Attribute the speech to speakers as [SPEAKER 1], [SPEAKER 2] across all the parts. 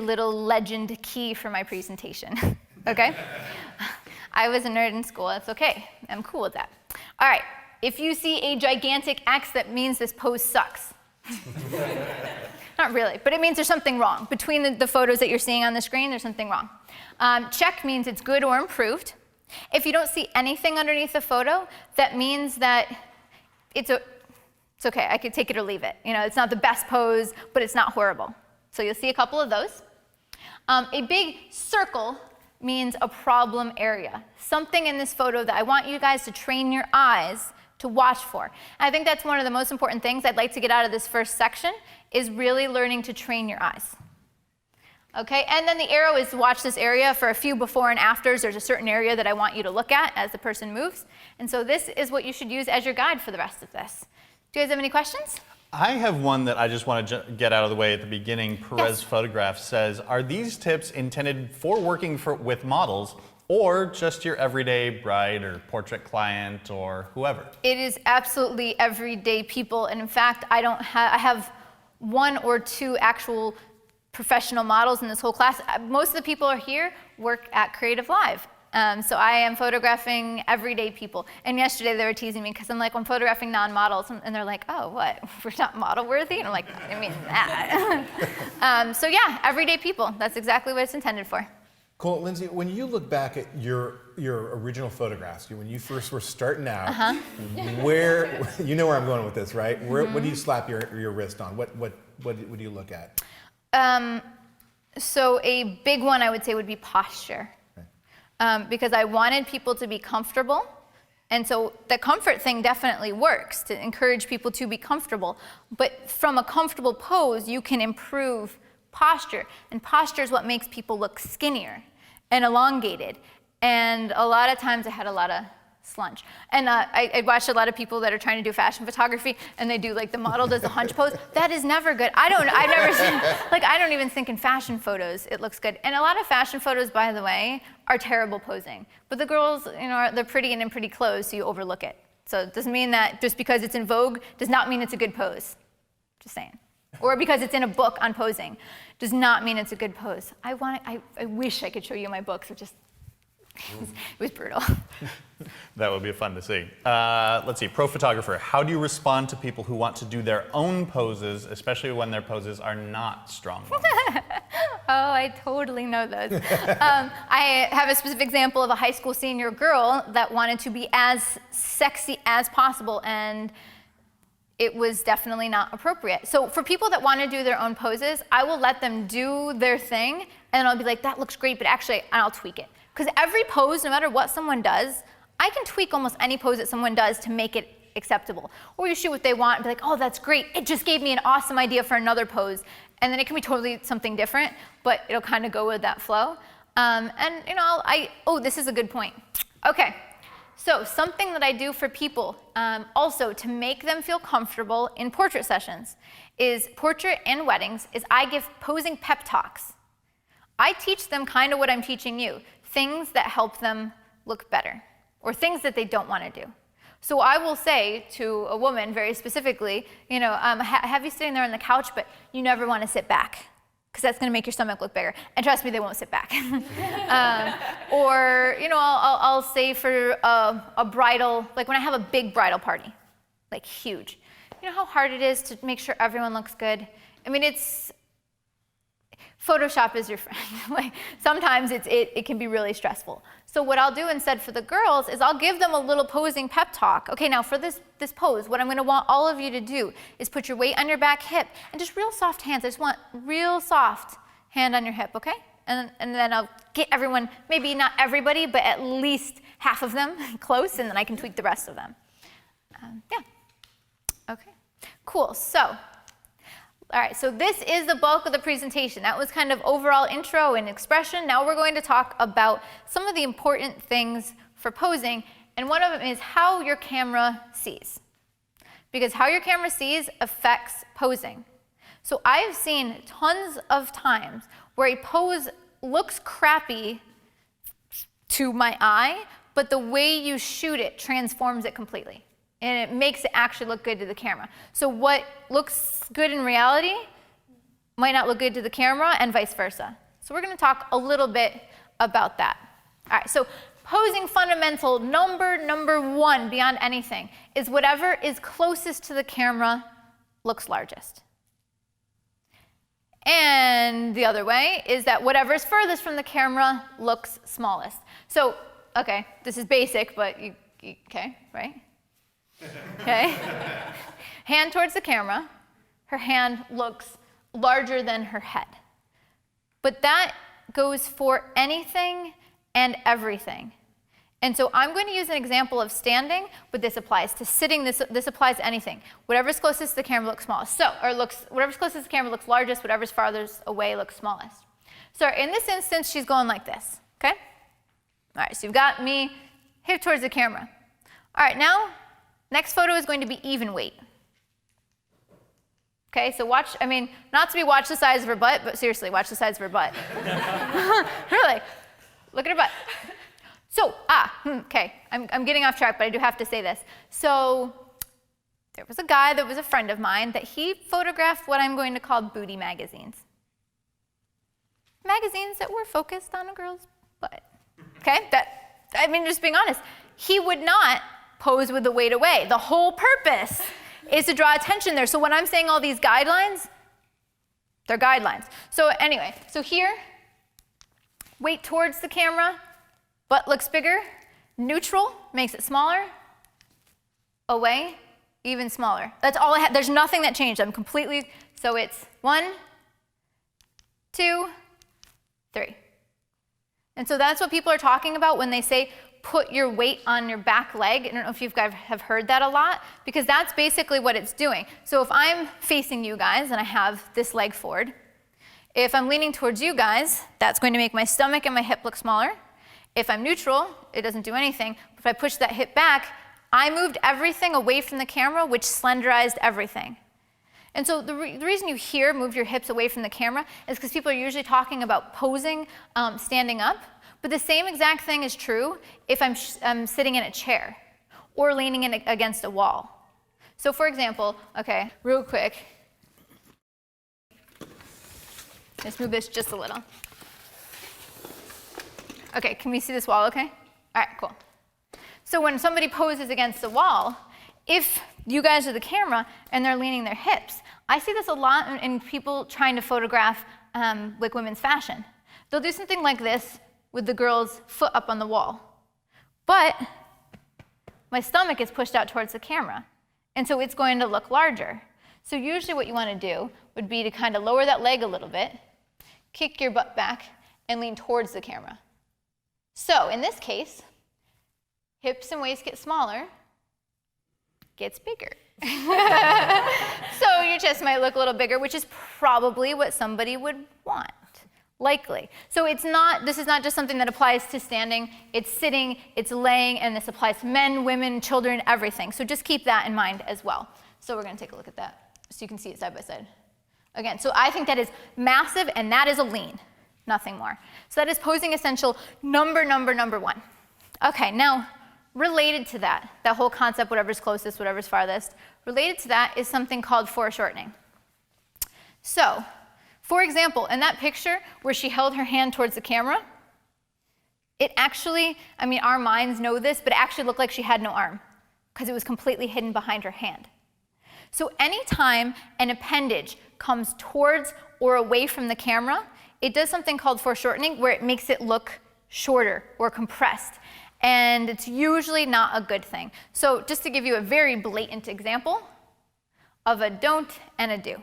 [SPEAKER 1] little legend key for my presentation, okay? I was a nerd in school, that's okay. I'm cool with that. All right, if you see a gigantic X, that means this pose sucks. Not really, but it means there's something wrong. Between the photos that you're seeing on the screen, there's something wrong. Check means it's good or improved. If you don't see anything underneath the photo, that means that it's okay, I could take it or leave it. You know, it's not the best pose, but it's not horrible. So you'll see a couple of those. A big circle means a problem area. Something in this photo that I want you guys to train your eyes to watch for. And I think that's one of the most important things I'd like to get out of this first section, is really learning to train your eyes. Okay, and then the arrow is to watch this area for a few before and afters. There's a certain area that I want you to look at as the person moves. And so this is what you should use as your guide for the rest of this. Do you guys have any questions?
[SPEAKER 2] I have one that I just want to get out of the way at the beginning. Perez Photograph says, are these tips intended for working with models or just your everyday bride or portrait client or whoever? It
[SPEAKER 1] is absolutely everyday people. And in fact, I have 1 or 2 actual professional models in this whole class. Most of the people are here work at Creative Live. So I am photographing everyday people. And yesterday they were teasing me because I'm like, I'm photographing non-models. And they're like, oh, what? We're not model worthy? And I'm like, I mean that. So yeah, everyday people. That's exactly what it's intended for.
[SPEAKER 3] Cool. Lindsay, when you look back at your original photographs, when you first were starting out, where, you know where I'm going with this, right? What do you slap your wrist on? What do you look at?
[SPEAKER 1] So a big one I would say would be posture. Because I wanted people to be comfortable. And so the comfort thing definitely works to encourage people to be comfortable. But from a comfortable pose, you can improve posture. And posture is what makes people look skinnier and elongated. And a lot of times I had a lot of slunch. And I watched a lot of people that are trying to do fashion photography, and they do like the model does the hunch pose. That is never good. I've never seen, like I don't even think in fashion photos it looks good. And a lot of fashion photos, by the way, are terrible posing. But the girls, you know, they're pretty and in pretty clothes, so you overlook it. So it doesn't mean that just because it's in Vogue does not mean it's a good pose. Just saying. Or because it's in a book on posing does not mean it's a good pose. I wish I could show you my books, which is it was brutal.
[SPEAKER 2] That would be fun to see. Let's see, pro photographer, how do you respond to people who want to do their own poses, especially when their poses are not strong ones?
[SPEAKER 1] Oh, I totally know those. I have a specific example of a high school senior girl that wanted to be as sexy as possible, and it was definitely not appropriate. So for people that want to do their own poses, I will let them do their thing, and I'll be like, that looks great, but actually, I'll tweak it. Because every pose, no matter what someone does, I can tweak almost any pose that someone does to make it acceptable. Or you shoot what they want and be like, oh, that's great. It just gave me an awesome idea for another pose. And then it can be totally something different, but it'll kind of go with that flow. And you know, oh, this is a good point. Okay, so something that I do for people also to make them feel comfortable in portrait sessions is portrait and weddings is I give posing pep talks. I teach them kind of what I'm teaching you. Things that help them look better, or things that they don't want to do. So I will say to a woman very specifically, you know, have you sitting there on the couch, but you never want to sit back, because that's going to make your stomach look bigger. And trust me, they won't sit back. Or, you know, I'll say for a bridal, like when I have a big bridal party, like huge. You know how hard it is to make sure everyone looks good? I mean, Photoshop is your friend. Like, sometimes it can be really stressful. So what I'll do instead for the girls is I'll give them a little posing pep talk. Okay, now for this pose, what I'm going to want all of you to do is put your weight on your back hip and just real soft hands. I just want real soft hand on your hip, okay? And then I'll get everyone, maybe not everybody, but at least half of them close, and then I can tweak the rest of them. Yeah. Okay. Cool. So. All right, so this is the bulk of the presentation. That was kind of overall intro and expression. Now we're going to talk about some of the important things for posing, and one of them is how your camera sees. Because how your camera sees affects posing. So I've seen tons of times where a pose looks crappy to my eye, but the way you shoot it transforms it completely. And it makes it actually look good to the camera. So what looks good in reality might not look good to the camera, and vice versa. So we're going to talk a little bit about that. All right, so posing fundamental number one beyond anything is whatever is closest to the camera looks largest. And the other way is that whatever is furthest from the camera looks smallest. So, okay, this is basic, but okay, right? Okay. Hand towards the camera. Her hand looks larger than her head. But that goes for anything and everything. And so I'm going to use an example of standing, but this applies to sitting. This applies to anything. Whatever's closest to the camera looks smallest. So, whatever's closest to the camera looks largest. Whatever's farthest away looks smallest. So in this instance, she's going like this. Okay? All right. So you've got me hip towards the camera. All right. Now, next photo is going to be even weight. Okay, so watch, I mean, not to be watch the size of her butt, but seriously, watch the size of her butt. Really, look at her butt. So, okay, I'm getting off track, but I do have to say this. So, there was a guy that was a friend of mine that he photographed what I'm going to call booty magazines. Magazines that were focused on a girl's butt. Okay, just being honest. He would not pose with the weight away. The whole purpose is to draw attention there. So when I'm saying all these guidelines, they're guidelines. So anyway, so here, weight towards the camera, butt looks bigger. Neutral makes it smaller. Away, even smaller. That's all I had. There's nothing that changed. I'm completely, so it's 1, 2, 3. And so that's what people are talking about when they say put your weight on your back leg. I don't know if you guys have heard that a lot, because that's basically what it's doing. So if I'm facing you guys and I have this leg forward, if I'm leaning towards you guys, that's going to make my stomach and my hip look smaller. If I'm neutral, it doesn't do anything. If I push that hip back, I moved everything away from the camera, which slenderized everything. And so the reason you hear move your hips away from the camera is because people are usually talking about posing, standing up. But the same exact thing is true if I'm sitting in a chair or leaning in against a wall. So for example, okay, real quick. Let's move this just a little. Okay, can we see this wall okay? All right, cool. So when somebody poses against the wall, if you guys are the camera and they're leaning their hips, I see this a lot in people trying to photograph like women's fashion. They'll do something like this with the girl's foot up on the wall. But my stomach is pushed out towards the camera, and so it's going to look larger. So usually what you want to do would be to kind of lower that leg a little bit, kick your butt back, and lean towards the camera. So in this case, hips and waist get smaller, gets bigger. So your chest might look a little bigger, which is probably what somebody would want. Likely. So this is not just something that applies to standing, it's sitting, it's laying, and this applies to men, women, children, everything. So just keep that in mind as well. So we're going to take a look at that so you can see it side by side. Again, so I think that is massive, and that is a lean, nothing more. So that is posing essential number one. Okay, now related to that whole concept, whatever's closest, whatever's farthest, related to that is something called foreshortening. So, for example, in that picture where she held her hand towards the camera, it actually, I mean, our minds know this, but it actually looked like she had no arm because it was completely hidden behind her hand. So anytime an appendage comes towards or away from the camera, it does something called foreshortening where it makes it look shorter or compressed. And it's usually not a good thing. So just to give you a very blatant example of a don't and a do.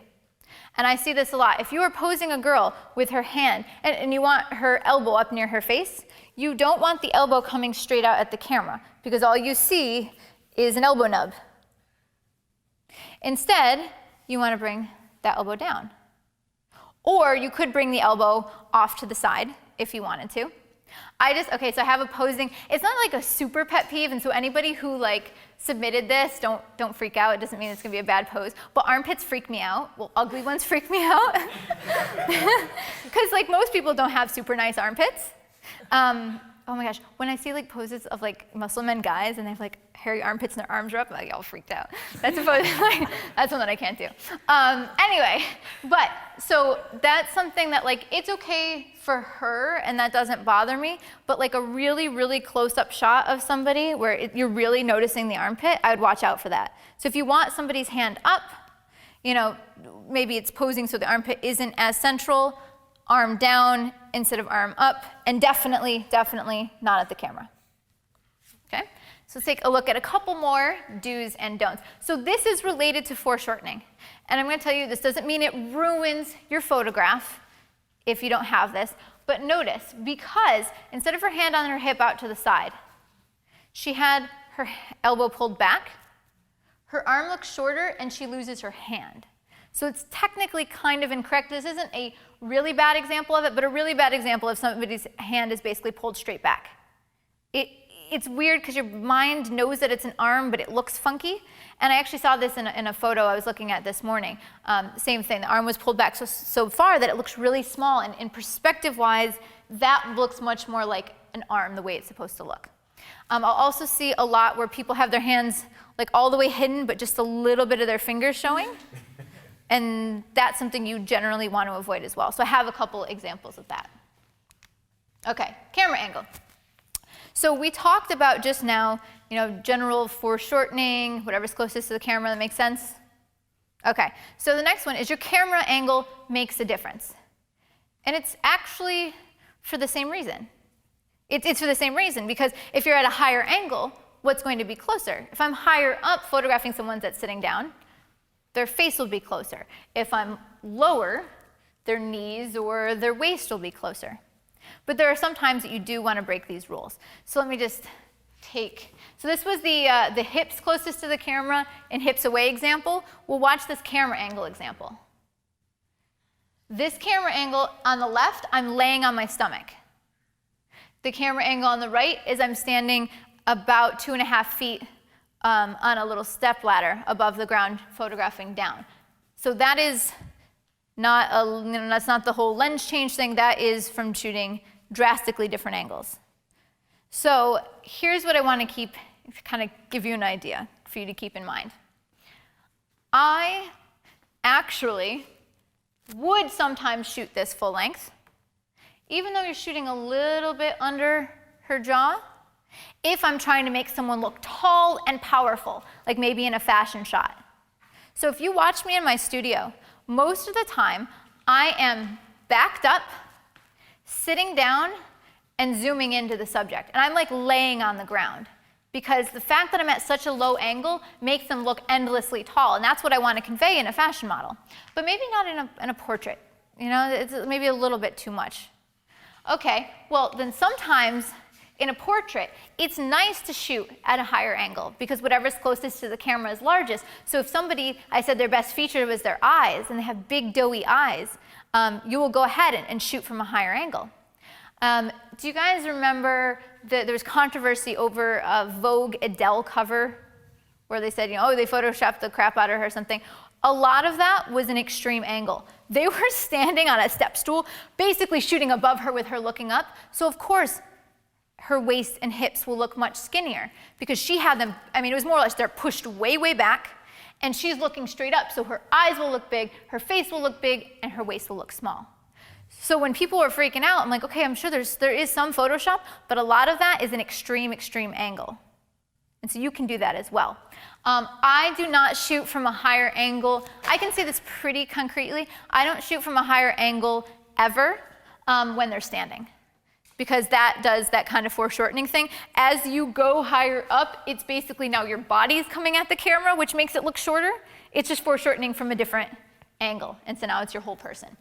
[SPEAKER 1] And I see this a lot. If you are posing a girl with her hand and you want her elbow up near her face, you don't want the elbow coming straight out at the camera because all you see is an elbow nub. Instead, you want to bring that elbow down. Or you could bring the elbow off to the side if you wanted to. Okay, so I have a posing, it's not like a super pet peeve, and so anybody who submitted this, don't freak out. It doesn't mean it's gonna be a bad pose, but armpits freak me out. Well, ugly ones freak me out. Because most people don't have super nice armpits. oh my gosh, when I see like poses of like muscle men guys and they have like hairy armpits and their arms are up, I get all freaked out. That's a pose, like, that's one that I can't do. Anyway, but so that's something that like, it's okay for her and that doesn't bother me, but like a really, really close-up shot of somebody where you're really noticing the armpit, I would watch out for that. So if you want somebody's hand up, you know, maybe it's posing so the armpit isn't as central, arm down instead of arm up, and definitely, definitely not at the camera. Okay, so let's take a look at a couple more do's and don'ts. So this is related to foreshortening. And I'm going to tell you, this doesn't mean it ruins your photograph if you don't have this, but notice, because instead of her hand on her hip out to the side, she had her elbow pulled back, her arm looks shorter, and she loses her hand. So it's technically kind of incorrect. This isn't a really bad example of it, but a really bad example of somebody's hand is basically pulled straight back. It's weird because your mind knows that it's an arm, but it looks funky. And I actually saw this in a photo I was looking at this morning. Same thing, the arm was pulled back so far that it looks really small. And in perspective-wise, that looks much more like an arm the way it's supposed to look. I'll also see a lot where people have their hands like all the way hidden, but just a little bit of their fingers showing. And that's something you generally want to avoid as well. So I have a couple examples of that. Okay, camera angle. So we talked about just now, you know, general foreshortening, whatever's closest to the camera, that makes sense? Okay, so the next one is your camera angle makes a difference. And it's actually for the same reason. It's for the same reason, because if you're at a higher angle, what's going to be closer? If I'm higher up photographing someone that's sitting down, their face will be closer. If I'm lower, their knees or their waist will be closer. But there are some times that you do want to break these rules. So let me just so this was the hips closest to the camera and hips away example. We'll watch this camera angle example. This camera angle on the left, I'm laying on my stomach. The camera angle on the right is I'm standing about 2.5 feet on a little step ladder above the ground photographing down. So that is not that's not the whole lens change thing. That is from shooting drastically different angles. So here's what I want to kind of give you an idea for you to keep in mind. I actually would sometimes shoot this full length, even though you're shooting a little bit under her jaw, if I'm trying to make someone look tall and powerful, like maybe in a fashion shot. So if you watch me in my studio, most of the time I am backed up, sitting down, and zooming into the subject. And I'm like laying on the ground, because the fact that I'm at such a low angle makes them look endlessly tall. And that's what I want to convey in a fashion model. But maybe not in a portrait. You know, it's maybe a little bit too much. Okay, well then sometimes in a portrait, it's nice to shoot at a higher angle because whatever's closest to the camera is largest. So if somebody, I said their best feature was their eyes, and they have big doughy eyes, you will go ahead and shoot from a higher angle. Do you guys remember there was controversy over a Vogue Adele cover where they said, you know, oh, they photoshopped the crap out of her or something? A lot of that was an extreme angle. They were standing on a step stool, basically shooting above her with her looking up. So of course, her waist and hips will look much skinnier because she had them, I mean, it was more or less they're pushed way, way back, and she's looking straight up. So her eyes will look big, her face will look big, and her waist will look small. So when people were freaking out, I'm like, okay, I'm sure there is some Photoshop, but a lot of that is an extreme, extreme angle. And so you can do that as well. I do not shoot from a higher angle. I can say this pretty concretely. I don't shoot from a higher angle ever when they're standing, because that does that kind of foreshortening thing. As you go higher up, it's basically now your body's coming at the camera, which makes it look shorter. It's just foreshortening from a different angle, and so now it's your whole person.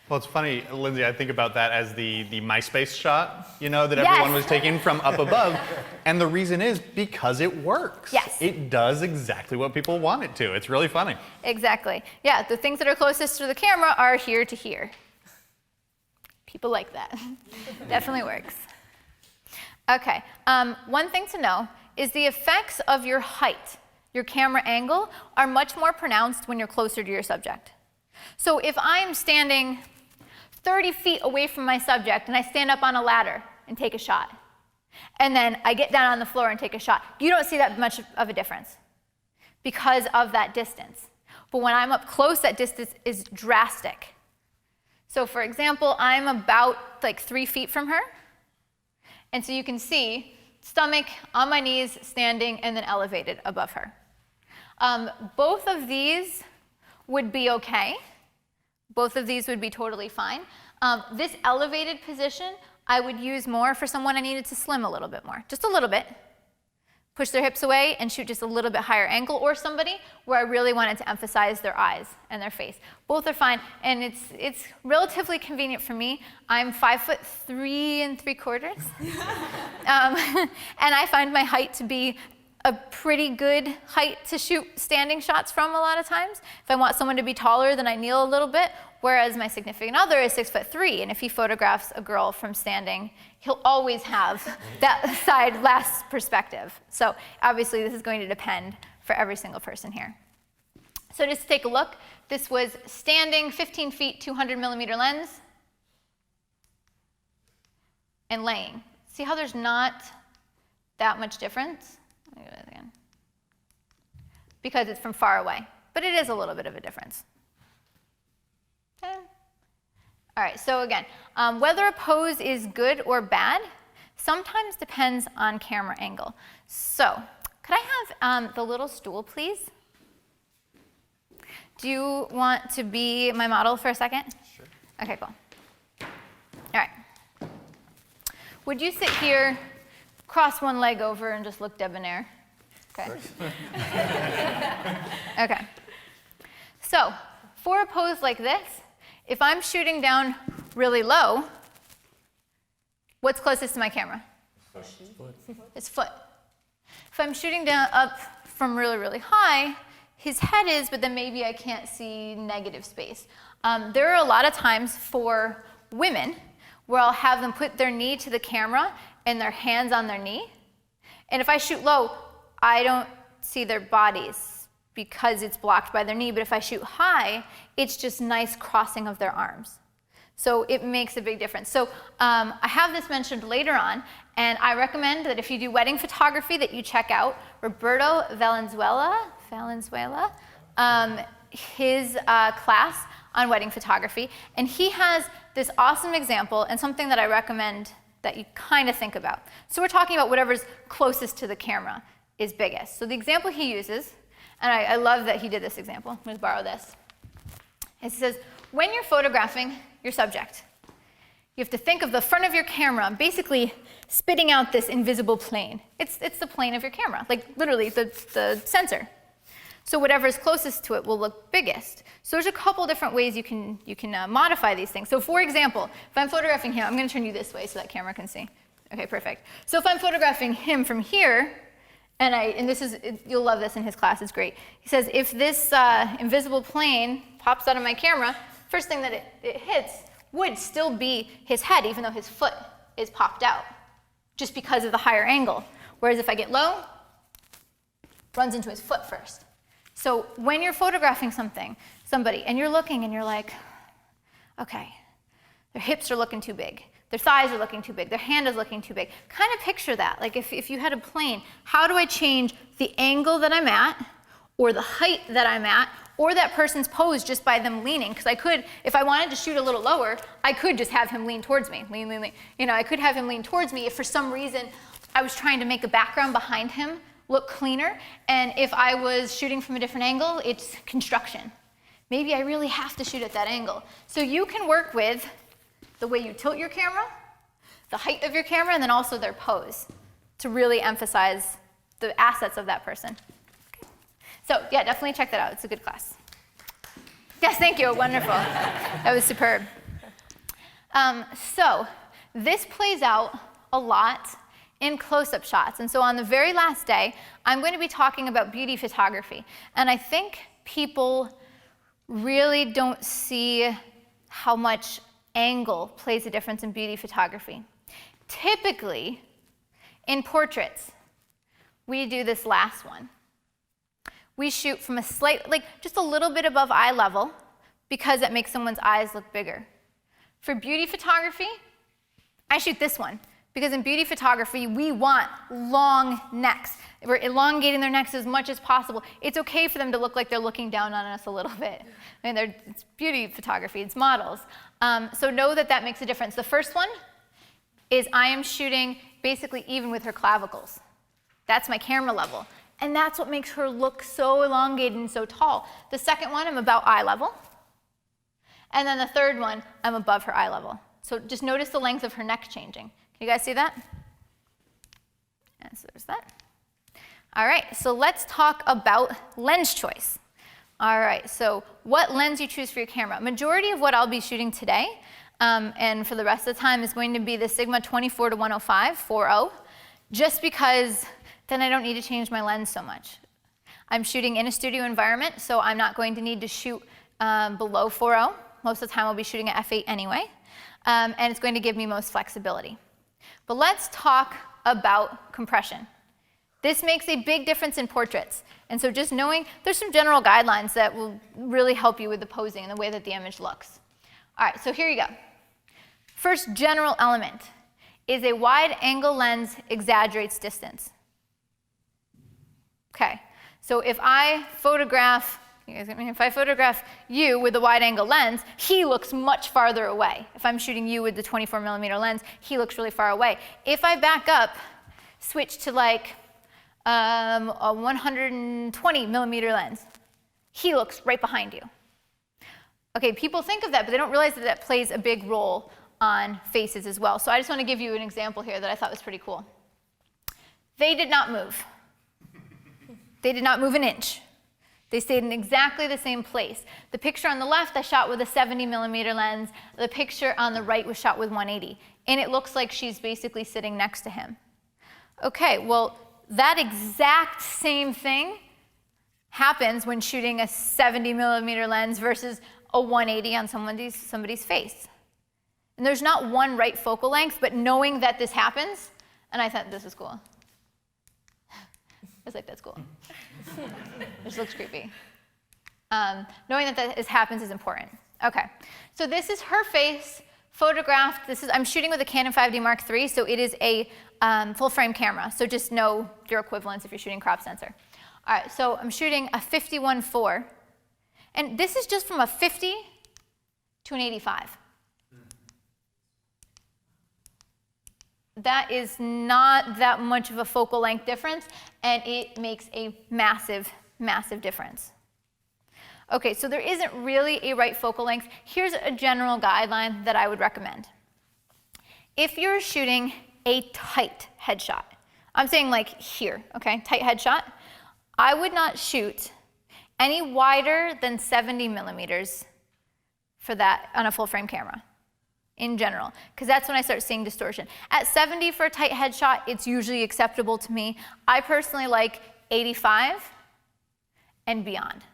[SPEAKER 2] Well, it's funny, Lindsay, I think about that as the MySpace shot, you know, that
[SPEAKER 1] Yes.
[SPEAKER 2] everyone was taking from up above. And the reason is because it works.
[SPEAKER 1] Yes.
[SPEAKER 2] It does exactly what people want it to. It's really funny.
[SPEAKER 1] Exactly. Yeah, the things that are closest to the camera are here to here. People like that. Definitely works. Okay, one thing to know is the effects of your height, your camera angle, are much more pronounced when you're closer to your subject. So if I'm standing 30 feet away from my subject and I stand up on a ladder and take a shot, and then I get down on the floor and take a shot. You don't see that much of a difference because of that distance. But when I'm up close, that distance is drastic. So for example, I'm about like 3 feet from her. And so you can see stomach, on my knees, standing, and then elevated above her. Both of these would be okay. Both of these would be totally fine. This elevated position, I would use more for someone I needed to slim a little bit more, just a little bit. Push their hips away and shoot just a little bit higher angle, or somebody where I really wanted to emphasize their eyes and their face. Both are fine, and it's relatively convenient for me. I'm 5'3" 3/4", and I find my height to be a pretty good height to shoot standing shots from a lot of times. If I want someone to be taller, then I kneel a little bit, whereas my significant other is 6'3", and if he photographs a girl from standing, he'll always have that side last perspective. So obviously this is going to depend for every single person here. So just to take a look, this was standing, 15 feet, 200 millimeter lens, and laying. See how there's not that much difference? Let me do that again. Because it's from far away, but it is a little bit of a difference. Okay. All right, so again, whether a pose is good or bad sometimes depends on camera angle. So could I have the little stool, please? Do you want to be my model for a second? Sure. Okay, cool. All right. Would you sit here, cross one leg over, and just look debonair? Okay. Okay. So for a pose like this, if I'm shooting down really low, what's closest to my camera? Foot. It's foot. If I'm shooting down up from really, really high, his head is, but then maybe I can't see negative space. There are a lot of times for women where I'll have them put their knee to the camera and their hands on their knee. And if I shoot low, I don't see their bodies because it's blocked by their knee. But if I shoot high, it's just nice crossing of their arms. So it makes a big difference. So I have this mentioned later on, and I recommend that if you do wedding photography that you check out Roberto Valenzuela, his class on wedding photography. And he has this awesome example and something that I recommend that you kind of think about. So we're talking about whatever's closest to the camera is biggest. So the example he uses, and I love that he did this example. I'm going to borrow this. It says, when you're photographing your subject, you have to think of the front of your camera basically spitting out this invisible plane. It's the plane of your camera, like literally the sensor. So whatever is closest to it will look biggest. So there's a couple different ways you can modify these things. So for example, if I'm photographing him, I'm going to turn you this way so that camera can see. Okay, perfect. So if I'm photographing him from here, and this is, you'll love this in his class, it's great. He says, if this invisible plane pops out of my camera, first thing that it hits would still be his head, even though his foot is popped out, just because of the higher angle. Whereas if I get low, runs into his foot first. So when you're photographing somebody, and you're looking and you're like, okay, their hips are looking too big, their thighs are looking too big, their hand is looking too big. Kind of picture that. Like if you had a plane, how do I change the angle that I'm at, or the height that I'm at, or that person's pose just by them leaning? Because I could, if I wanted to shoot a little lower, I could just have him lean towards me. Lean, lean, lean. You know, I could have him lean towards me if for some reason I was trying to make a background behind him look cleaner. And if I was shooting from a different angle, it's construction. Maybe I really have to shoot at that angle. So you can work with the way you tilt your camera, the height of your camera, and then also their pose to really emphasize the assets of that person. Okay. So yeah, definitely check that out. It's a good class. Yes, thank you. Wonderful. That was superb. So this plays out a lot in close-up shots. And so on the very last day, I'm going to be talking about beauty photography. And I think people really don't see how much angle plays a difference in beauty photography. Typically, in portraits, we do this last one. We shoot from a slight, like just a little bit above eye level, because it makes someone's eyes look bigger. For beauty photography, I shoot this one, Because in beauty photography, we want long necks. We're elongating their necks as much as possible. It's okay for them to look like they're looking down on us a little bit. I mean, it's beauty photography, it's models. So know that that makes a difference. The first one is I am shooting basically even with her clavicles. That's my camera level. And that's what makes her look so elongated and so tall. The second one, I'm about eye level. And then the third one, I'm above her eye level. So just notice the length of her neck changing. Can you guys see that? And so there's that. All right, so let's talk about lens choice. All right, so what lens you choose for your camera. Majority of what I'll be shooting today, and for the rest of the time, is going to be the Sigma 24 to 105 4.0, just because then I don't need to change my lens so much. I'm shooting in a studio environment, so I'm not going to need to shoot below 4.0. Most of the time I'll be shooting at f8 anyway, and it's going to give me most flexibility. But let's talk about compression. This makes a big difference in portraits. And so just knowing, there's some general guidelines that will really help you with the posing and the way that the image looks. All right, so here you go. First general element is a wide angle lens exaggerates distance. Okay, so if I photograph, if I photograph you with the wide angle lens, he looks much farther away. If I'm shooting you with the 24mm lens, he looks really far away. If I back up, switch to like a 120mm lens, he looks right behind you. Okay, people think of that, but they don't realize that that plays a big role on faces as well. So I just want to give you an example here that I thought was pretty cool. They did not move. They did not move an inch. They stayed in exactly the same place. The picture on the left I shot with a 70mm lens. The picture on the right was shot with 180. And it looks like she's basically sitting next to him. Okay, well, that exact same thing happens when shooting a 70mm lens versus a 180 on somebody's face. And there's not one right focal length, but knowing that this happens, and I thought this was cool. I was like, that's cool. This looks creepy. Knowing that this happens is important. Okay, so this is her face photographed. I'm shooting with a Canon 5D Mark III, so it is a full frame camera. So just know your equivalents if you're shooting crop sensor. All right, so I'm shooting a 51.4, and this is just from a 50 to an 85. That is not that much of a focal length difference, and it makes a massive, massive difference. Okay, so there isn't really a right focal length. Here's a general guideline that I would recommend. If you're shooting a tight headshot, I'm saying like here, okay, tight headshot, I would not shoot any wider than 70mm for that on a full frame camera. In general, because that's when I start seeing distortion. At 70 for a tight headshot, it's usually acceptable to me. I personally like 85 and beyond.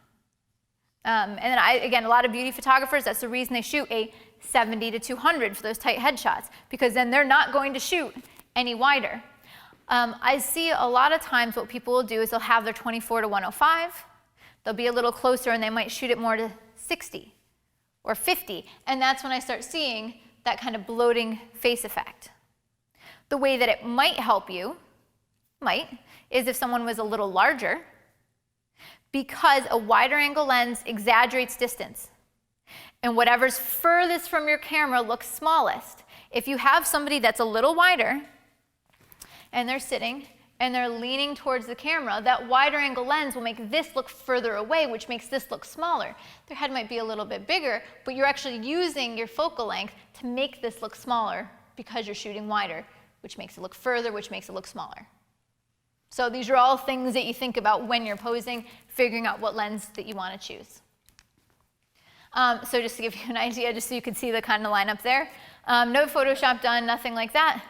[SPEAKER 1] And then again, a lot of beauty photographers, that's the reason they shoot a 70 to 200 for those tight headshots, because then they're not going to shoot any wider. I see a lot of times what people will do is they'll have their 24 to 105, they'll be a little closer and they might shoot it more to 60 or 50, and that's when I start seeing that kind of bloating face effect. The way that it might help you, is if someone was a little larger, because a wider angle lens exaggerates distance. And whatever's furthest from your camera looks smallest. If you have somebody that's a little wider, and they're sitting, and they're leaning towards the camera, that wider angle lens will make this look further away, which makes this look smaller. Their head might be a little bit bigger, but you're actually using your focal length to make this look smaller because you're shooting wider, which makes it look further, which makes it look smaller. So these are all things that you think about when you're posing, figuring out what lens that you want to choose. So just to give you an idea, just so you can see the kind of lineup there. No Photoshop done, nothing like that.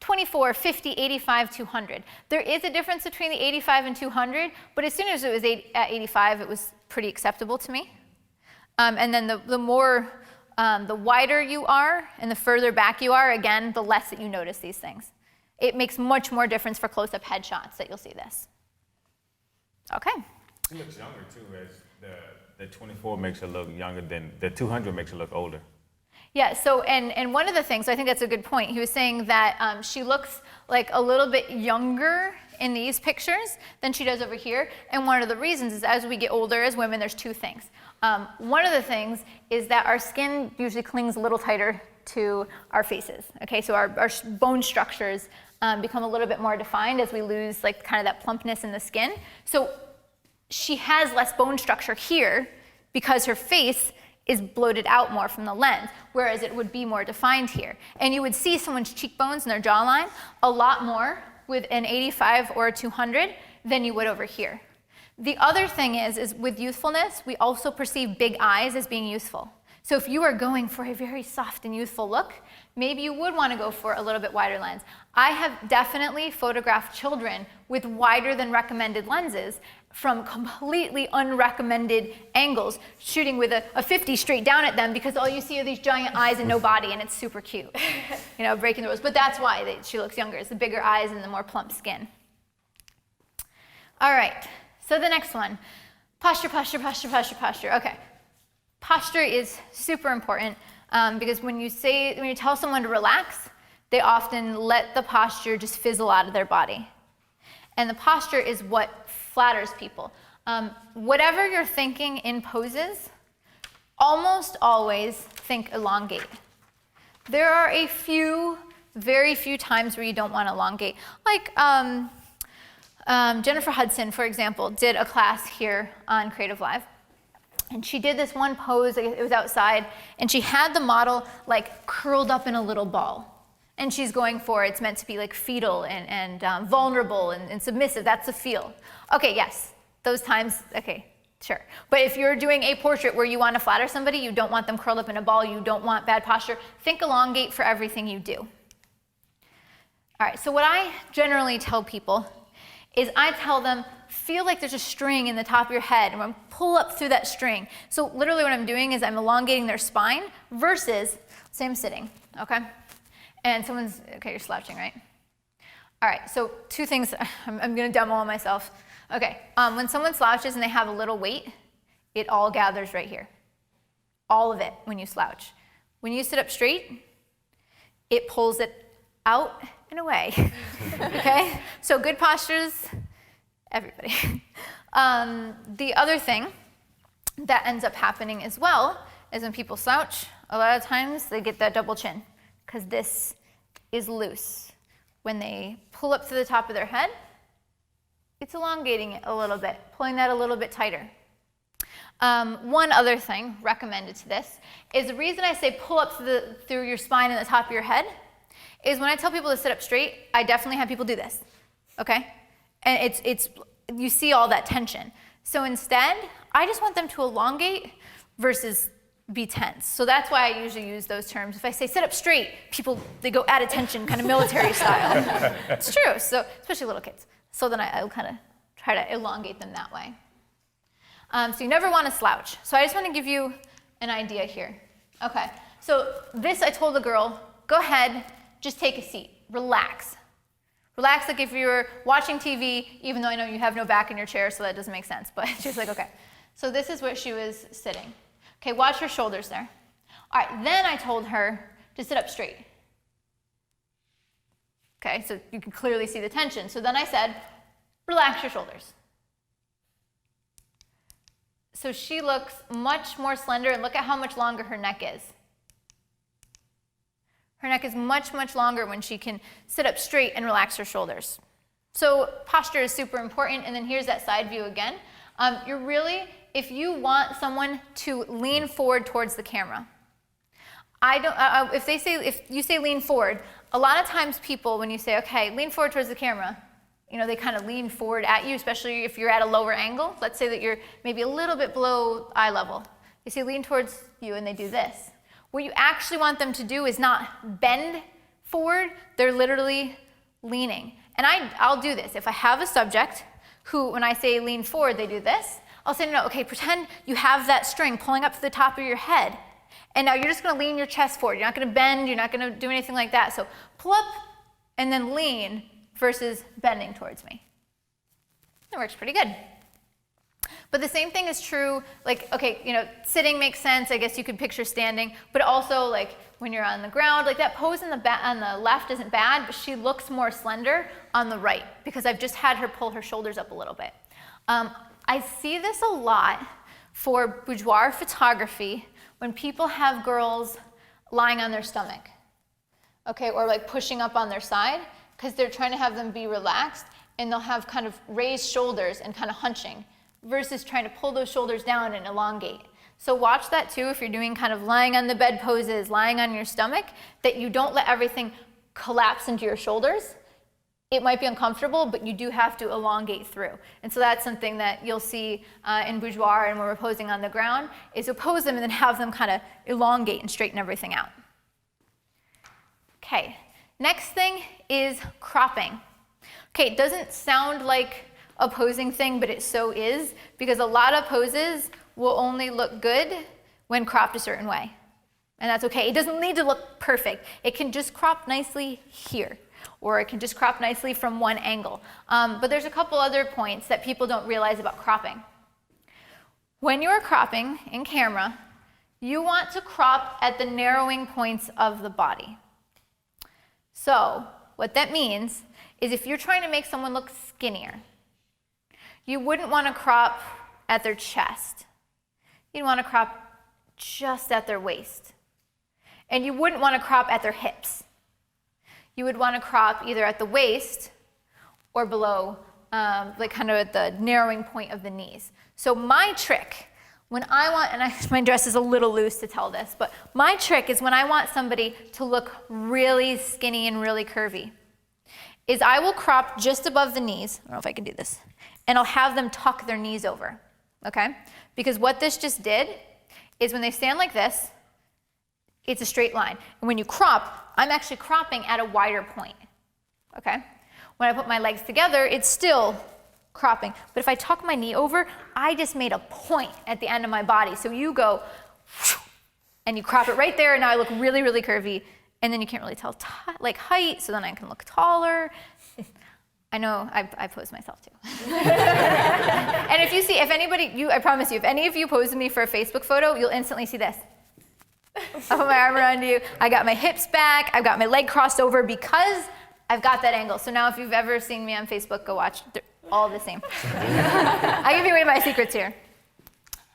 [SPEAKER 1] 24, 50, 85, 200. There is a difference between the 85 and 200, but as soon as it was at 85, it was pretty acceptable to me. And then the wider you are and the further back you are, again, the less that you notice these things. It makes much more difference for close-up headshots that you'll see this. Okay.
[SPEAKER 4] It looks younger too, as the 24 makes it look younger than the 200 makes it look older.
[SPEAKER 1] Yeah, so, and one of the things, I think that's a good point, he was saying that she looks like a little bit younger in these pictures than she does over here. And one of the reasons is as we get older as women, there's two things. One of the things is that our skin usually clings a little tighter to our faces. Okay, so our bone structures become a little bit more defined as we lose like kind of that plumpness in the skin. So she has less bone structure here because her face is bloated out more from the lens, whereas it would be more defined here. And you would see someone's cheekbones and their jawline a lot more with an 85 or a 200 than you would over here. The other thing is with youthfulness, we also perceive big eyes as being useful. So if you are going for a very soft and youthful look, maybe you would want to go for a little bit wider lens. I have definitely photographed children with wider than recommended lenses from completely unrecommended angles, shooting with a 50 straight down at them because all you see are these giant eyes and no body, and it's super cute. You know, breaking the rules. But that's why she looks younger. It's the bigger eyes and the more plump skin. All right, so the next one. Posture, posture, posture, posture, posture. Okay. Posture is super important because when you tell someone to relax, they often let the posture just fizzle out of their body. And the posture is what flatters people. Whatever you're thinking in poses, almost always think elongate. There are a few, very few times where you don't want to elongate. Like Jennifer Hudson, for example, did a class here on Creative Live. And she did this one pose, it was outside, and she had the model like curled up in a little ball. And she's going for, it's meant to be like fetal and vulnerable and submissive, that's the feel. Okay, yes, those times, okay, sure. But if you're doing a portrait where you want to flatter somebody, you don't want them curled up in a ball, you don't want bad posture, think elongate for everything you do. All right, so what I generally tell people is I tell them, feel like there's a string in the top of your head, and I'm gonna pull up through that string. So literally what I'm doing is I'm elongating their spine versus, say I'm sitting, okay? And someone's, okay, you're slouching, right? All right, so two things, I'm gonna demo on myself. Okay, when someone slouches and they have a little weight, it all gathers right here. All of it when you slouch. When you sit up straight, it pulls it out and away, okay? So good postures, everybody. The other thing that ends up happening as well is when people slouch, a lot of times they get that double chin because this is loose. When they pull up to the top of their head, it's elongating it a little bit, pulling that a little bit tighter. One other thing recommended to this is the reason I say pull up through your spine and the top of your head is when I tell people to sit up straight, I definitely have people do this, okay? And you see all that tension. So instead, I just want them to elongate versus be tense. So that's why I usually use those terms. If I say sit up straight, people, they go at attention, kind of military style. It's true, so especially little kids. So then I'll kind of try to elongate them that way. So you never want to slouch. So I just want to give you an idea here. Okay, so this I told the girl, go ahead, just take a seat, relax. Relax like if you were watching TV, even though I know you have no back in your chair, so that doesn't make sense. But she's like, okay. So this is where she was sitting. Okay, watch her shoulders there. All right, then I told her to sit up straight. Okay, so you can clearly see the tension. So then I said, relax your shoulders. So she looks much more slender, and look at how much longer her neck is. Her neck is much, much longer when she can sit up straight and relax her shoulders. So posture is super important, and then here's that side view again. You're really, if you want someone to lean forward towards the camera, if you say lean forward, a lot of times people, when you say, okay, lean forward towards the camera, you know, they kind of lean forward at you, especially if you're at a lower angle. Let's say that you're maybe a little bit below eye level. They say lean towards you, and they do this. What you actually want them to do is not bend forward, they're literally leaning. And I'll do this. If I have a subject who, when I say lean forward, they do this, I'll say, no, okay, pretend you have that string pulling up to the top of your head. And now you're just gonna lean your chest forward. You're not gonna bend, you're not gonna do anything like that. So pull up and then lean versus bending towards me. That works pretty good. But the same thing is true, like, okay, sitting makes sense. I guess you could picture standing, but also like when you're on the ground, like that pose on the left isn't bad, but she looks more slender on the right because I've just had her pull her shoulders up a little bit. I see this a lot for boudoir photography when people have girls lying on their stomach, okay, or like pushing up on their side because they're trying to have them be relaxed, and they'll have kind of raised shoulders and kind of hunching versus trying to pull those shoulders down and elongate. So watch that too if you're doing kind of lying on the bed poses, lying on your stomach, that you don't let everything collapse into your shoulders. It might be uncomfortable, but you do have to elongate through. And so that's something that you'll see in boudoir and when we're posing on the ground, is you'll pose them and then have them kind of elongate and straighten everything out. Okay, next thing is cropping. Okay, it doesn't sound like a posing thing, but it so is, because a lot of poses will only look good when cropped a certain way. And that's okay. It doesn't need to look perfect. It can just crop nicely here, or it can just crop nicely from one angle. But there's a couple other points that people don't realize about cropping. When you're cropping in camera, you want to crop at the narrowing points of the body. So what that means is if you're trying to make someone look skinnier, you wouldn't want to crop at their chest. You'd want to crop just at their waist. And you wouldn't want to crop at their hips. You would want to crop either at the waist or below, like kind of at the narrowing point of the knees. So my trick, when I want, and my dress is a little loose to tell this, but my trick is when I want somebody to look really skinny and really curvy, is I will crop just above the knees. I don't know if I can do this. And I'll have them tuck their knees over, okay? Because what this just did is when they stand like this, it's a straight line. And when you crop, I'm actually cropping at a wider point, okay? When I put my legs together, it's still cropping. But if I tuck my knee over, I just made a point at the end of my body. So you go, and you crop it right there, and now I look really, really curvy. And then you can't really tell like height, so then I can look taller. I know, I pose myself too. And if you see, I promise you, if any of you pose with me for a Facebook photo, you'll instantly see this. I put my arm around you, I got my hips back, I've got my leg crossed over because I've got that angle. So now if you've ever seen me on Facebook, go watch, they're all the same. I give you away my secrets here.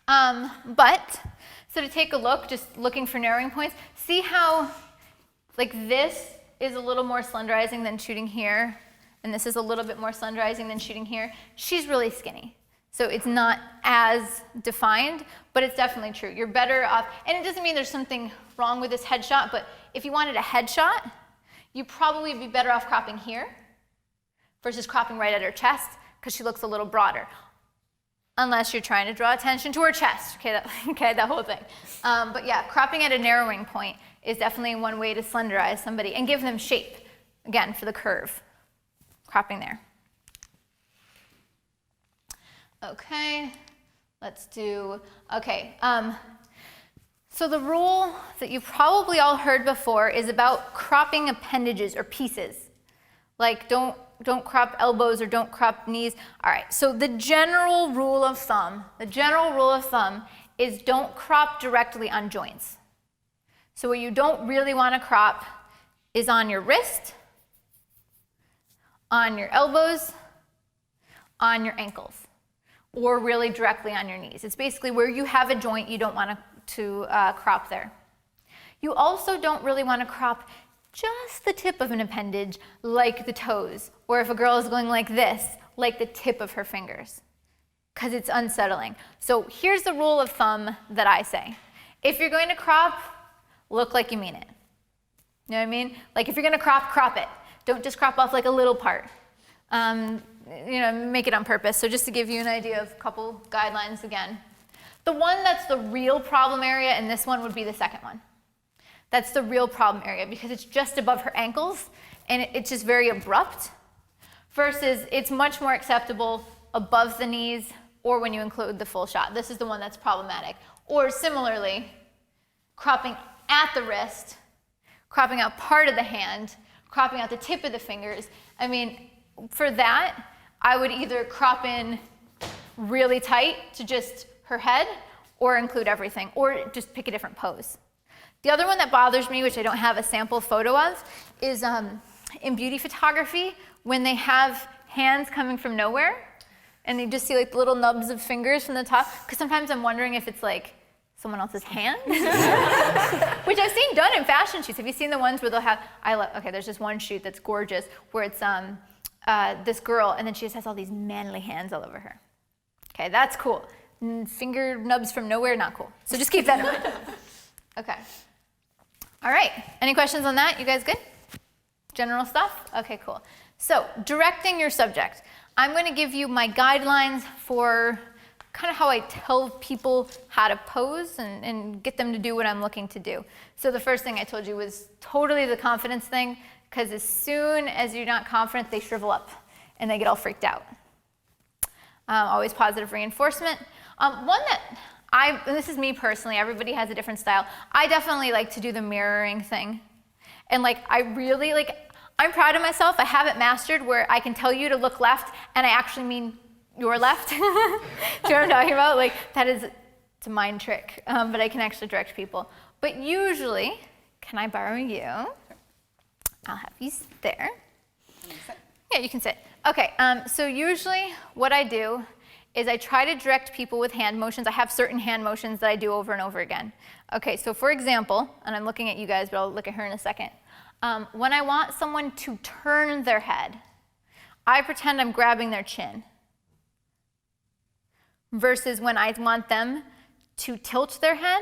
[SPEAKER 1] So to take a look, just looking for narrowing points, see how like this is a little more slenderizing than shooting here, and this is a little bit more slenderizing than shooting here. She's really skinny. So it's not as defined, but it's definitely true. You're better off, and it doesn't mean there's something wrong with this headshot, but if you wanted a headshot, you probably would be better off cropping here versus cropping right at her chest, because she looks a little broader. Unless you're trying to draw attention to her chest, okay, that whole thing. But yeah, cropping at a narrowing point is definitely one way to slenderize somebody and give them shape, again, for the curve. Cropping there. Okay, let's do, okay. So the rule that you've probably all heard before is about cropping appendages or pieces. Like don't crop elbows or don't crop knees. All right, so the general rule of thumb is don't crop directly on joints. So what you don't really want to crop is on your wrist, on your elbows, on your ankles, or really directly on your knees. It's basically where you have a joint, you don't want to crop there. You also don't really want to crop just the tip of an appendage, like the toes, or if a girl is going like this, like the tip of her fingers, because it's unsettling. So here's the rule of thumb that I say. If you're going to crop, look like you mean it. You know what I mean? Like if you're going to crop, crop it. Don't just crop off like a little part. Make it on purpose. So just to give you an idea of a couple guidelines again. The one that's the real problem area, and this one would be the second one. That's the real problem area because it's just above her ankles and it's just very abrupt versus it's much more acceptable above the knees or when you include the full shot. This is the one that's problematic. Or similarly, cropping at the wrist, cropping out part of the hand, cropping out the tip of the fingers. I mean, for that, I would either crop in really tight to just her head, or include everything, or just pick a different pose. The other one that bothers me, which I don't have a sample photo of, is in beauty photography, when they have hands coming from nowhere, and you just see like little nubs of fingers from the top, because sometimes I'm wondering if it's like someone else's hand, which I've seen done in fashion shoots. Have you seen the ones where they'll have, okay, there's this one shoot that's gorgeous, where it's this girl, and then she just has all these manly hands all over her. Okay, that's cool. Finger nubs from nowhere, not cool. So just keep that in mind. Okay. All right, any questions on that? You guys good? General stuff? Okay, cool. So, directing your subject. I'm going to give you my guidelines for kind of how I tell people how to pose and get them to do what I'm looking to do. So the first thing I told you was totally the confidence thing, because as soon as you're not confident, they shrivel up and they get all freaked out. Always positive reinforcement. One that and this is me personally, everybody has a different style. I definitely like to do the mirroring thing. And like, I'm proud of myself. I have it mastered where I can tell you to look left and I actually mean your left. Do you know what I'm talking about? Like, it's a mind trick, but I can actually direct people. But usually, can I borrow you? I'll have you sit there. Yeah, you can sit. Okay, so usually what I do is I try to direct people with hand motions. I have certain hand motions that I do over and over again. Okay, so for example, and I'm looking at you guys, but I'll look at her in a second. When I want someone to turn their head, I pretend I'm grabbing their chin. Versus when I want them to tilt their head,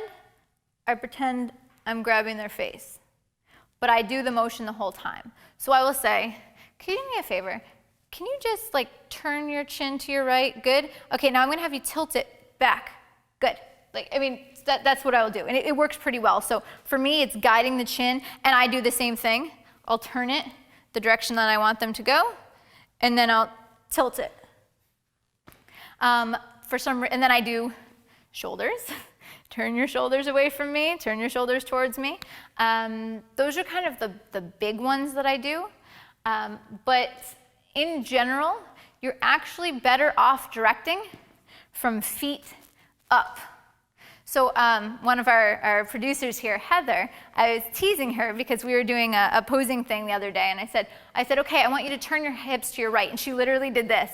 [SPEAKER 1] I pretend I'm grabbing their face. But I do the motion the whole time. So I will say, can you do me a favor? Can you just like turn your chin to your right? Good. Okay, now I'm gonna have you tilt it back. Good. That's what I will do. And it works pretty well. So for me, it's guiding the chin, and I do the same thing. I'll turn it the direction that I want them to go, and then I'll tilt it. And then I do shoulders. Turn your shoulders away from me, turn your shoulders towards me. Those are kind of the big ones that I do. But in general, you're actually better off directing from feet up. So one of our producers here, Heather, I was teasing her because we were doing a posing thing the other day, and I said, okay, I want you to turn your hips to your right, and she literally did this.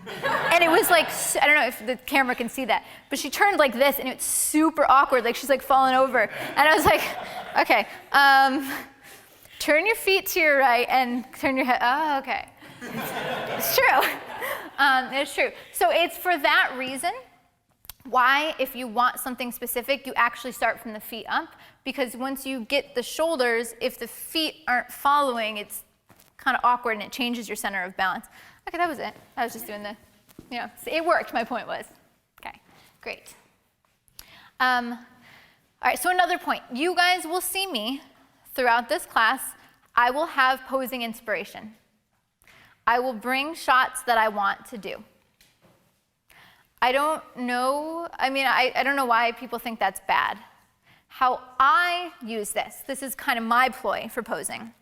[SPEAKER 1] And it was like, I don't know if the camera can see that, but she turned like this, and it's super awkward, like she's like falling over. And I was like, okay, turn your feet to your right and turn your head, oh, okay. It's true, it's true. So it's for that reason why, if you want something specific, you actually start from the feet up, because once you get the shoulders, if the feet aren't following, it's kind of awkward and it changes your center of balance. Okay, that was it. I was just doing it worked, my point was. Okay, great. All right, so another point. You guys will see me throughout this class. I will have posing inspiration. I will bring shots that I want to do. I don't know, I don't know why people think that's bad. How I use this is kind of my ploy for posing,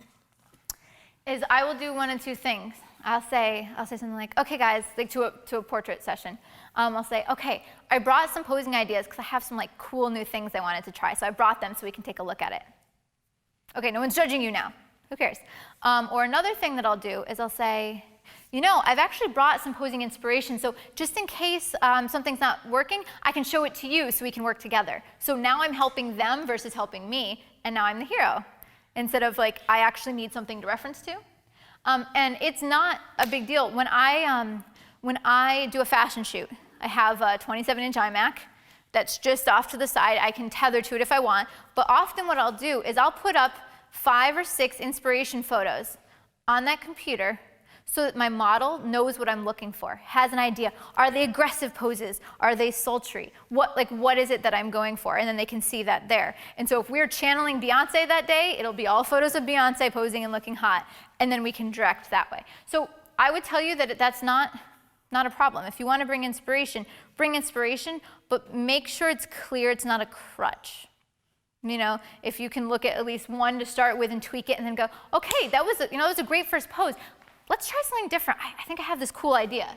[SPEAKER 1] is I will do one of two things. I'll say something like, okay guys, like to a portrait session. I'll say, okay, I brought some posing ideas because I have some like cool new things I wanted to try. So I brought them so we can take a look at it. Okay, no one's judging you now. Who cares? Or another thing that I'll do is I'll say, I've actually brought some posing inspiration, so just in case something's not working, I can show it to you so we can work together. So now I'm helping them versus helping me, and now I'm the hero, instead of like, I actually need something to reference to. And it's not a big deal. When I do a fashion shoot, I have a 27-inch iMac that's just off to the side. I can tether to it if I want, but often what I'll do is I'll put up 5 or 6 inspiration photos on that computer so that my model knows what I'm looking for, has an idea. Are they aggressive poses? Are they sultry? What is it that I'm going for? And then they can see that there. And so if we're channeling Beyonce that day, it'll be all photos of Beyonce posing and looking hot, and then we can direct that way. So I would tell you that that's not a problem. If you want to bring inspiration, but make sure it's clear it's not a crutch. If you can look at least one to start with and tweak it and then go, okay, that was a great first pose. Let's try something different. I think I have this cool idea.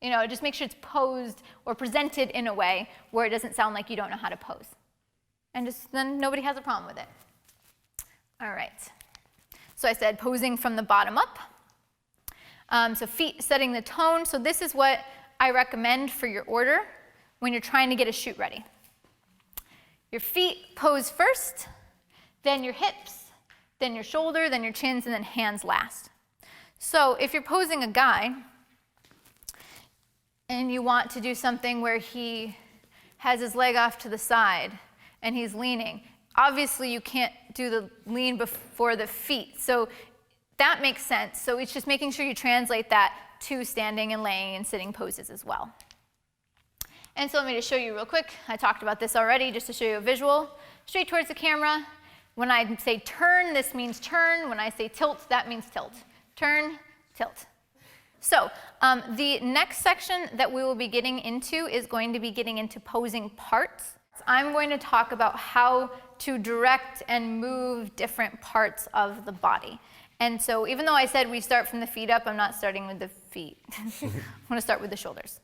[SPEAKER 1] Just make sure it's posed or presented in a way where it doesn't sound like you don't know how to pose. And then nobody has a problem with it. All right. So I said posing from the bottom up. So feet setting the tone. So this is what I recommend for your order when you're trying to get a shoot ready. Your feet pose first, then your hips, then your shoulder, then your chins, and then hands last. So if you're posing a guy and you want to do something where he has his leg off to the side and he's leaning, obviously you can't do the lean before the feet. So that makes sense. So it's just making sure you translate that to standing and laying and sitting poses as well. And so let me just show you real quick. I talked about this already, just to show you a visual. Straight towards the camera. When I say turn, this means turn. When I say tilt, that means tilt. Turn, tilt. So the next section that we will be getting into is going to be getting into posing parts. I'm going to talk about how to direct and move different parts of the body. And so even though I said we start from the feet up, I'm not starting with the feet. I want to start with the shoulders.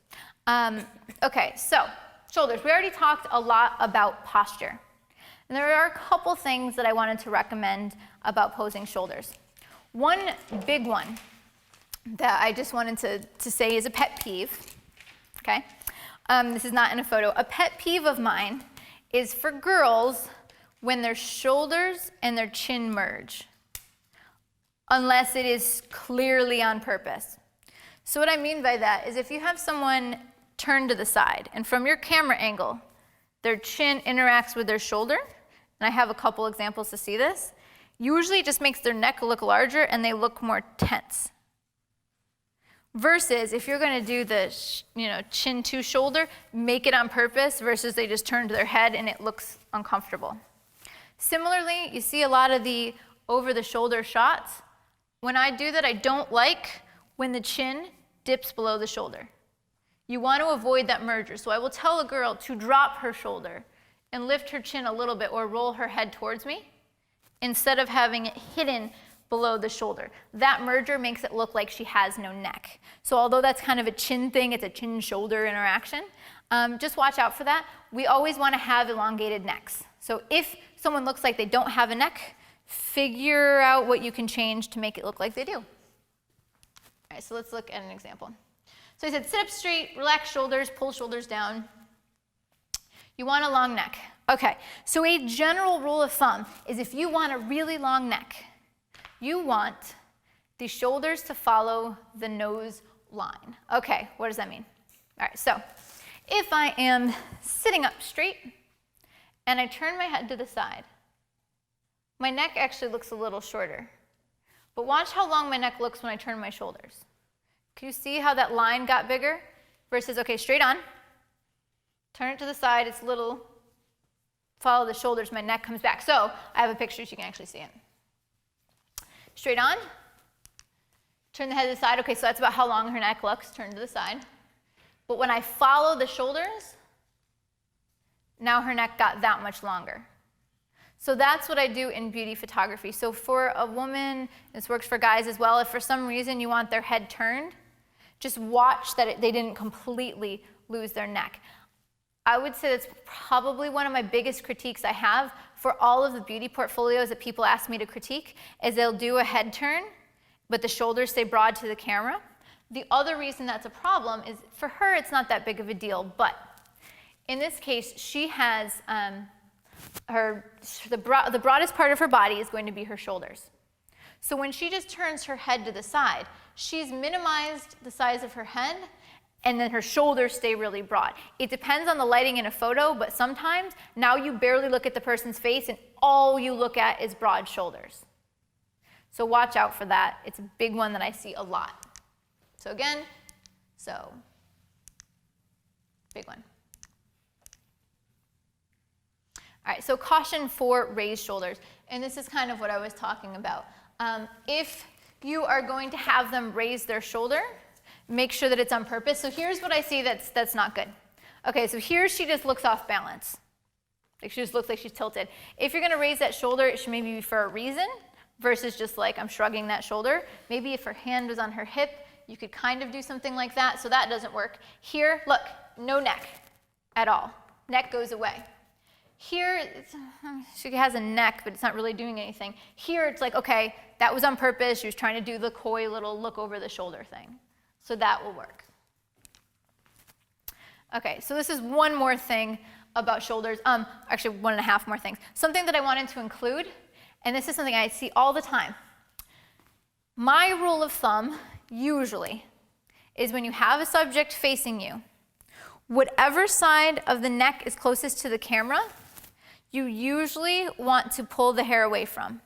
[SPEAKER 1] Okay, so shoulders. We already talked a lot about posture. And there are a couple things that I wanted to recommend about posing shoulders. One big one that I just wanted to say is a pet peeve, okay? This is not in a photo. A pet peeve of mine is for girls when their shoulders and their chin merge, unless it is clearly on purpose. So what I mean by that is if you have someone turned to the side and from your camera angle, their chin interacts with their shoulder, and I have a couple examples to see this, usually it just makes their neck look larger and they look more tense. Versus if you're going to do the chin to shoulder, make it on purpose versus they just turn to their head and it looks uncomfortable. Similarly, you see a lot of the over the shoulder shots. When I do that, I don't like when the chin dips below the shoulder. You want to avoid that merger. So I will tell a girl to drop her shoulder and lift her chin a little bit or roll her head towards me instead of having it hidden below the shoulder. That merger makes it look like she has no neck. So although that's kind of a chin thing, it's a chin-shoulder interaction, just watch out for that. We always want to have elongated necks. So if someone looks like they don't have a neck, figure out what you can change to make it look like they do. All right, so let's look at an example. So I said sit up straight, relax shoulders, pull shoulders down. You want a long neck. Okay, so a general rule of thumb is if you want a really long neck, you want the shoulders to follow the nose line. Okay, what does that mean? All right, so if I am sitting up straight and I turn my head to the side, my neck actually looks a little shorter. But watch how long my neck looks when I turn my shoulders. Can you see how that line got bigger? Versus, okay, straight on. Turn it to the side, it's little. Follow the shoulders, my neck comes back. So I have a picture so you can actually see it. Straight on. Turn the head to the side. Okay, so that's about how long her neck looks. Turn to the side. But when I follow the shoulders, now her neck got that much longer. So that's what I do in beauty photography. So for a woman, this works for guys as well, if for some reason you want their head turned, just watch that they didn't completely lose their neck. I would say that's probably one of my biggest critiques I have for all of the beauty portfolios that people ask me to critique, is they'll do a head turn, but the shoulders stay broad to the camera. The other reason that's a problem is for her, it's not that big of a deal, but in this case, she has the broadest part of her body is going to be her shoulders. So when she just turns her head to the side, she's minimized the size of her head, and then her shoulders stay really broad. It depends on the lighting in a photo, but sometimes now you barely look at the person's face and all you look at is broad shoulders. So watch out for that. It's a big one that I see a lot. So again, big one. All right, so caution for raised shoulders. And this is kind of what I was talking about. If you are going to have them raise their shoulder, make sure that it's on purpose. So here's what I see that's not good. Okay, so here she just looks off balance. Like she just looks like she's tilted. If you're gonna raise that shoulder, it should maybe be for a reason versus just like I'm shrugging that shoulder. Maybe if her hand was on her hip, you could kind of do something like that, so that doesn't work. Here, look, no neck at all. Neck goes away. Here, she has a neck, but it's not really doing anything. Here, it's like, okay, that was on purpose. She was trying to do the coy little look over the shoulder thing. So that will work. Okay, so this is one more thing about shoulders. Actually, 1.5 more things. Something that I wanted to include, and this is something I see all the time. My rule of thumb, usually, is when you have a subject facing you, whatever side of the neck is closest to the camera, you usually want to pull the hair away from.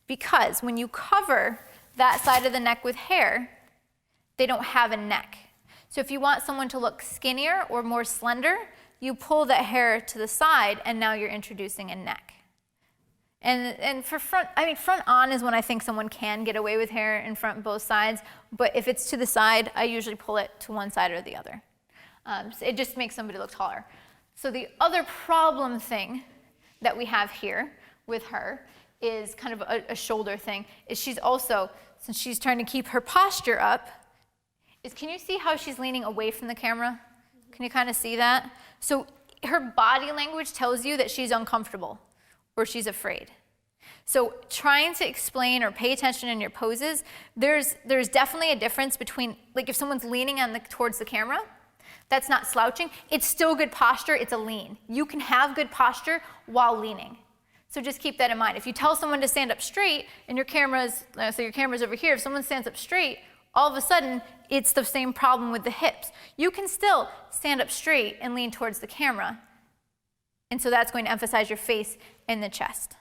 [SPEAKER 1] Because when you cover that side of the neck with hair, they don't have a neck. So if you want someone to look skinnier or more slender, you pull that hair to the side, and now you're introducing a neck. And for front, I mean, front on is when I think someone can get away with hair in front both sides, but if it's to the side, I usually pull it to one side or the other. So it just makes somebody look taller. So the other problem thing that we have here with her is kind of a shoulder thing, is she's also, since she's trying to keep her posture up, can you see how she's leaning away from the camera? Can you kind of see that? So her body language tells you that she's uncomfortable or she's afraid. So trying to explain or pay attention in your poses, there's definitely a difference between, like if someone's leaning towards the camera, that's not slouching. It's still good posture, it's a lean. You can have good posture while leaning. So just keep that in mind. If you tell someone to stand up straight and your camera's over here, if someone stands up straight, all of a sudden it's the same problem with the hips. You can still stand up straight and lean towards the camera. And so that's going to emphasize your face and the chest.